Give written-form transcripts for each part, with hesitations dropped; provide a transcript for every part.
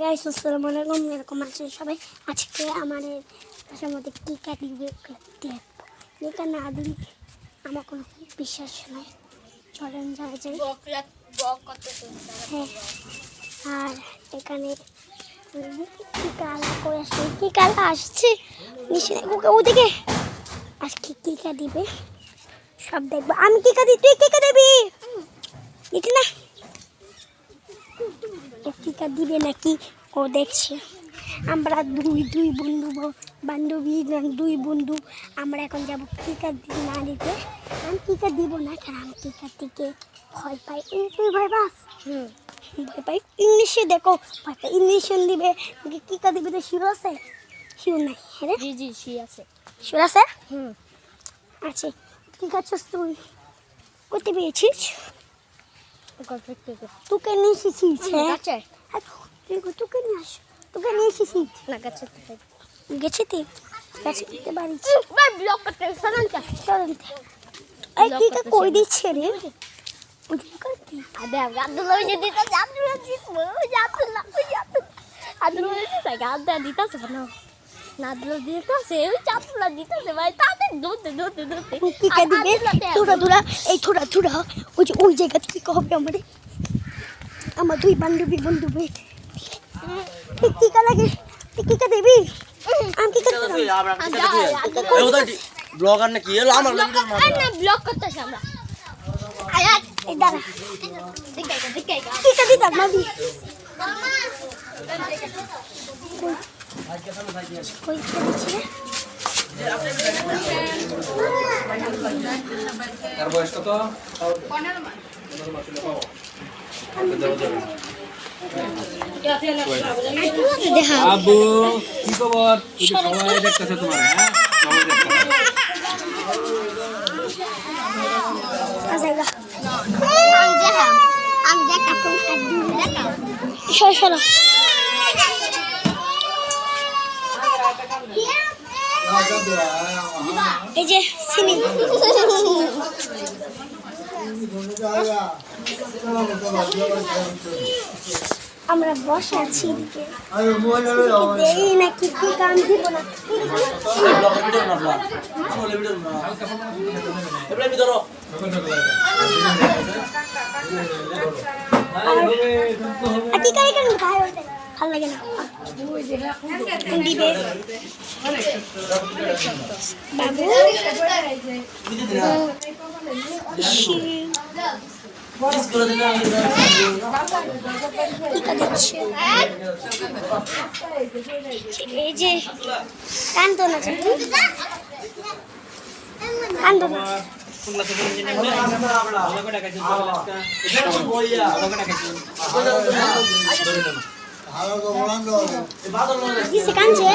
Guys আসসালামু আলাইকুম, এরকম আছেন সবাই। আজকে আমাদের বাসার মধ্যে টিকা দিবে, দেখবো টিকা না দিলে আমার কোনো বিশ্বাস নাই। চলেন যাওয়া যায়। হ্যাঁ, আর এখানে টিকা করে আসছে, টিকা আসছে ওদিকে আজকে টিকা দিবে, সব দেখবো। আমি টিকা দিই, তুই টিকা দিবি দিতি না? টিকা দিবে নাকি ও দেখছে। আমরা দুই বান্ধবী দুই বন্ধু আমরা এখন যাব টিকা না দিতে। আমি টিকা দিব না, কারণ আমি টিকা থেকে ভয় পাই। তুই ভয় পাস? ভয় পাই। ইংলিশে দেখো ভয় পাই। ইংলিশে দিবে টিকা দিবে তো শিওর আছে? শিওর নাই? হ্যাঁ জি জি শিওর আছে। শিওর আছে? আছে। ঠিক আছে, তুই করতে পেরেছিস? তোকে নিয়ে এসেছিস? হ্যাঁ, তোকে নিয়ে আস, তোকে নিয়ে এসেছিস না? গেছে তুই গাছে দিতে পারিস? এই টিকা কই দিচ্ছে রে? ওই জায়গা থেকে হবে আমার দুই বান্ধবী টিকা লাগে। টিকা দিবি? আমি টিকা ব্লগার নাকি এলো আমার না ব্লগ করতেছি আমরা। এই দাঁড়া, টিকা দিতাম না দি কই দিচ্ছে? তার বয়স কত? আবু কি খবর? সবাই দেখতেছে তোমার। হ্যাঁ সবাই এই যে সিমি আমরা বসে আছি নাকি কি গান দিব না? ভালো লাগে না দিবে বাবু। এই যে কান্দো না, কান্দো না। কাঁদছে কান্দে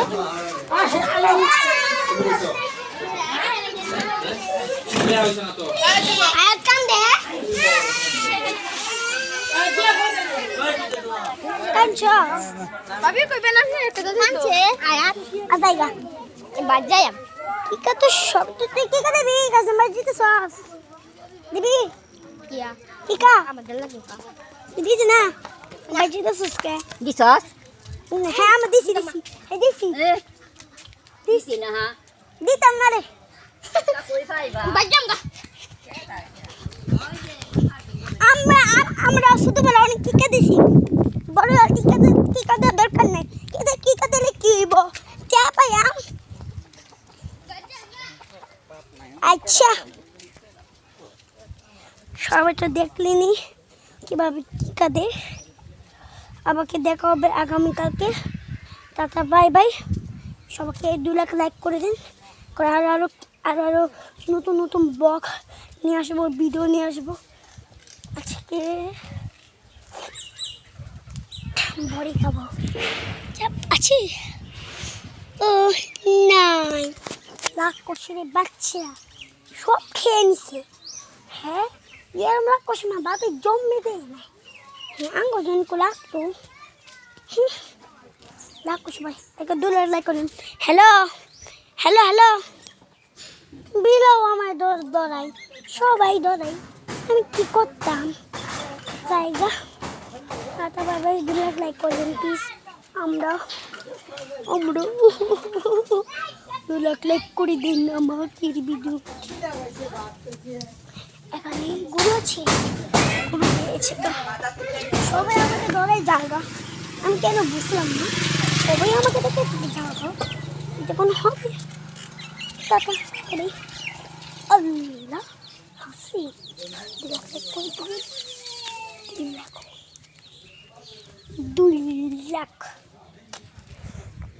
কাঁদছ ভাবি কইবে না একটা কথা কাঁদছে আয়াত আজাইগা বাদ যাই। টিকা তো সব তো তুই টিকা দিবি? কাজে মসজিদ সস দিবি কিয়া টিকা আমাদের লাগে দিবি না? মসজিদ সস কে দিছস? হ্যাঁ আমি দিছি দিছি না। হ্যাঁ দিতাম না রে, কই পাইবা বাজাম গা। আমরা শুধু বলে অনেক টিকা দিছি, বড় টিকা দেওয়ার দরকার নেই। টিকা দিলে কি হইব? চা পাইয়াম। আচ্ছা সবাই তো দেখলেনি কিভাবে টিকা দেয়। আমাকে দেখা হবে আগামীকালকে। Tata bye bye. সবাইকে 2 লাখ লাইক করে দিন, করে আরো নতুন ব্লগ নিয়ে আসবো, ভিডিও নিয়ে আসবো। আজকে বড়ি খাবো আছে ও নাই, লাখ কোষের বাচ্চা সব খেয়ে নিছে। হ্যাঁ এরম লাখ কোষ না বাপে জন্মে দেয় না। আঙ্গজনকে লাগতো লাখ কোষ ভাই একটা 2 লাখ লাইক করেন। হ্যালো বিলাও আমায় দৌড়াই, সবাই দৌড়াই, আমি কি করতাম? জায়গা tata bye bye. 2 lakh like করবেন প্লিজ। আমরা আমরা 2 লাখ লাইক করে দিন আমাকে ভিডিও। এখানে গরু আছে, গরু পেয়েছে তো সবাই আমাকে ধরে জায়গা, আমি কেন বুঝলাম না, সবাই আমাকে দেখে জায়গা এটা কোনো হবে? টাটা করে আল্লাহ হাসি 2 লাখ লাইক করে দিন, 2 লাখ